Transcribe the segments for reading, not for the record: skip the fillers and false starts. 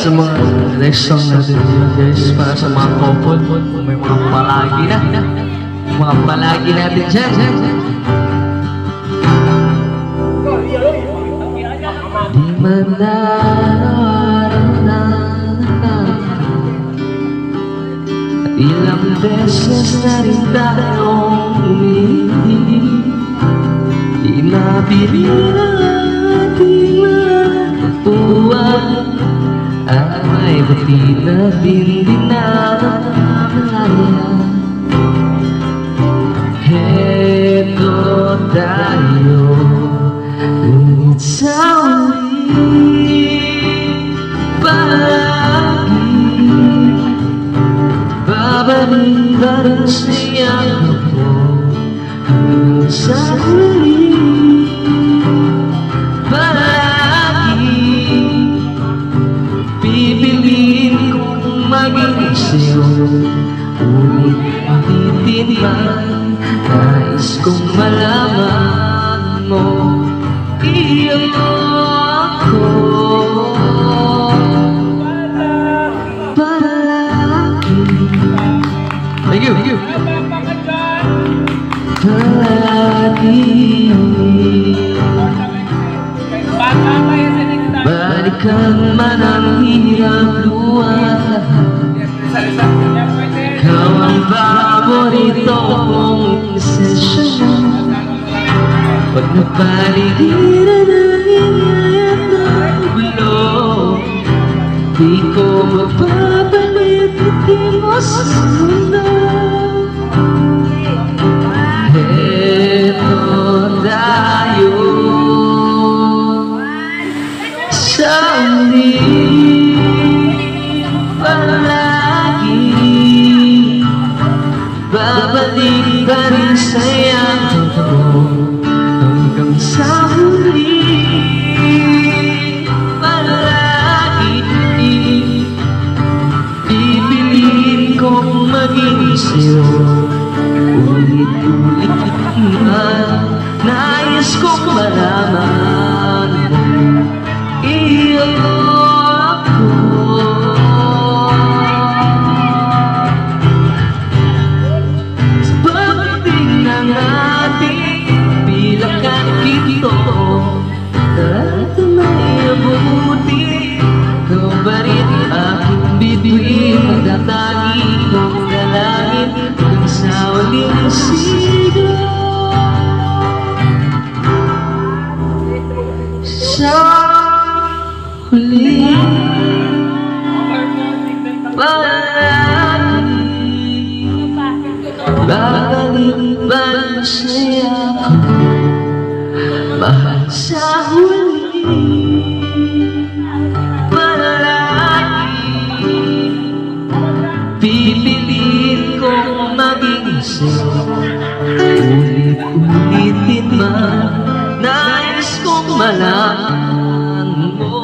Sa mga next song natin guys, para sa mga couple, kung may mga palagi na, mga palagi natin dyan. Di man naranasan, ilang beses na rin tayong umibig, di mapilihan, di mapupuan, ay buti na din malaya. Heto tayo, ngunit sa uli palagi babalik pa rin siya ako hanggang sa uli palagi. Pipiliin kong maging sa'yo, ulit-ulitin man, nais kong malaman mo, iyo ako palagi. Thank you, thank you. Palagi balikan man ang hirap luwala, ikaw ang paborito kong session. Pag napaligiran ang ingay at nagulo, di ko magpapalit itin mo sa mundo. Heto tayo sa uli palagi, babalik pa rin sa'yo hanggang sa huli palagi. Pipiliin kong maging sa'yo, ulit-ulit man, nais kong malaman mo, iyo ako. Sa pagdating ng ating bilakan kito, lahat may abuti, ikaw pa rin aking bibig, magtatagi kong dalangin hanggang sa uling sigaw. Sa huli palagi, babalik ba sa'yo ako, mahal sa huli palagi. Pipiliin kong maging sa'yo, ulit-ulitin man, nais kong malaman mo,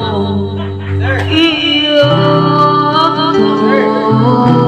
iyo ako.